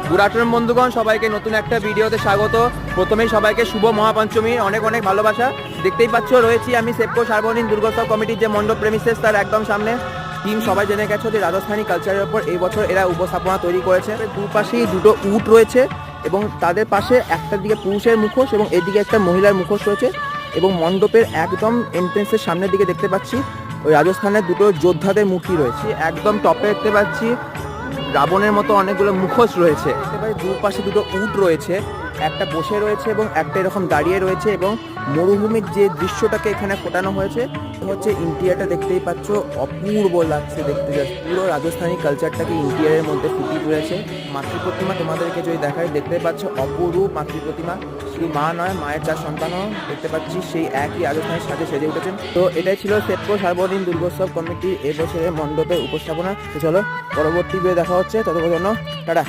Good afternoon বন্ধুগণ, সবাইকে নতুন একটা ভিডিওতে স্বাগত। প্রথমেই সবাইকে শুভ মহাপঞ্চমীর অনেক অনেক ভালোবাসা। দেখতেই পাচ্ছ রয়েছি আমি সেপকো সার্বজনীন দুর্গোৎসব কমিটির যে মণ্ডপ প্রেমিসেস তার একদম সামনে। টিম সবাই জেনে গেছো যে রাজস্থানী কালচারের উপর এই বছর এরা উপস্থাপনা তৈরি করেছে। দুপাশেই দুটো উট রয়েছে এবং তাদের পাশে একটার দিকে পুরুষের মুখোশ এবং এদিকে একটা মহিলার মুখোশ রয়েছে। এবং মণ্ডপের একদম এন্ট্রেন্সের সামনের দিকে দেখতে পাচ্ছি ওই রাজস্থানের দুটো যোদ্ধাদের মূর্তি রয়েছে। একদম টপে দেখতে পাচ্ছি রাবণের মতো অনেকগুলো মুখোশ রয়েছে। একেবারে দুপাশে দুটো উট রয়েছে, একটা বসে রয়েছে এবং একটা এরকম দাঁড়িয়ে রয়েছে। এবং মরুভূমির যে দৃশ্যটাকে এখানে ফোটানো হয়েছে হচ্ছে ইন্টিরিয়ারটা দেখতেই পাচ্ছ, অপূর্ব লাগছে দেখতে। যাচ্ছে পুরো রাজস্থানী কালচারটাকে ইন্টিরিয়ারের মধ্যে ফুটিয়ে তুলেছে। মাতৃ প্রতিমা তোমাদেরকে যদি দেখায় দেখতে পাচ্ছ অপরূপ মাতৃ প্রতিমা। শুধু মা নয়, মায়ের 4 সন্তানও দেখতে পাচ্ছি সেই একই রাজস্থানের সাথে সেজে উঠেছেন। তো এটাই ছিল সেপকো সার্বজনীন দুর্গোৎসব কমিটির এবছরের মণ্ডপের উপস্থাপনা। তো চলো পরবর্তী ভিডিও দেখা হচ্ছে, ততক্ষণ জন্য টাটা।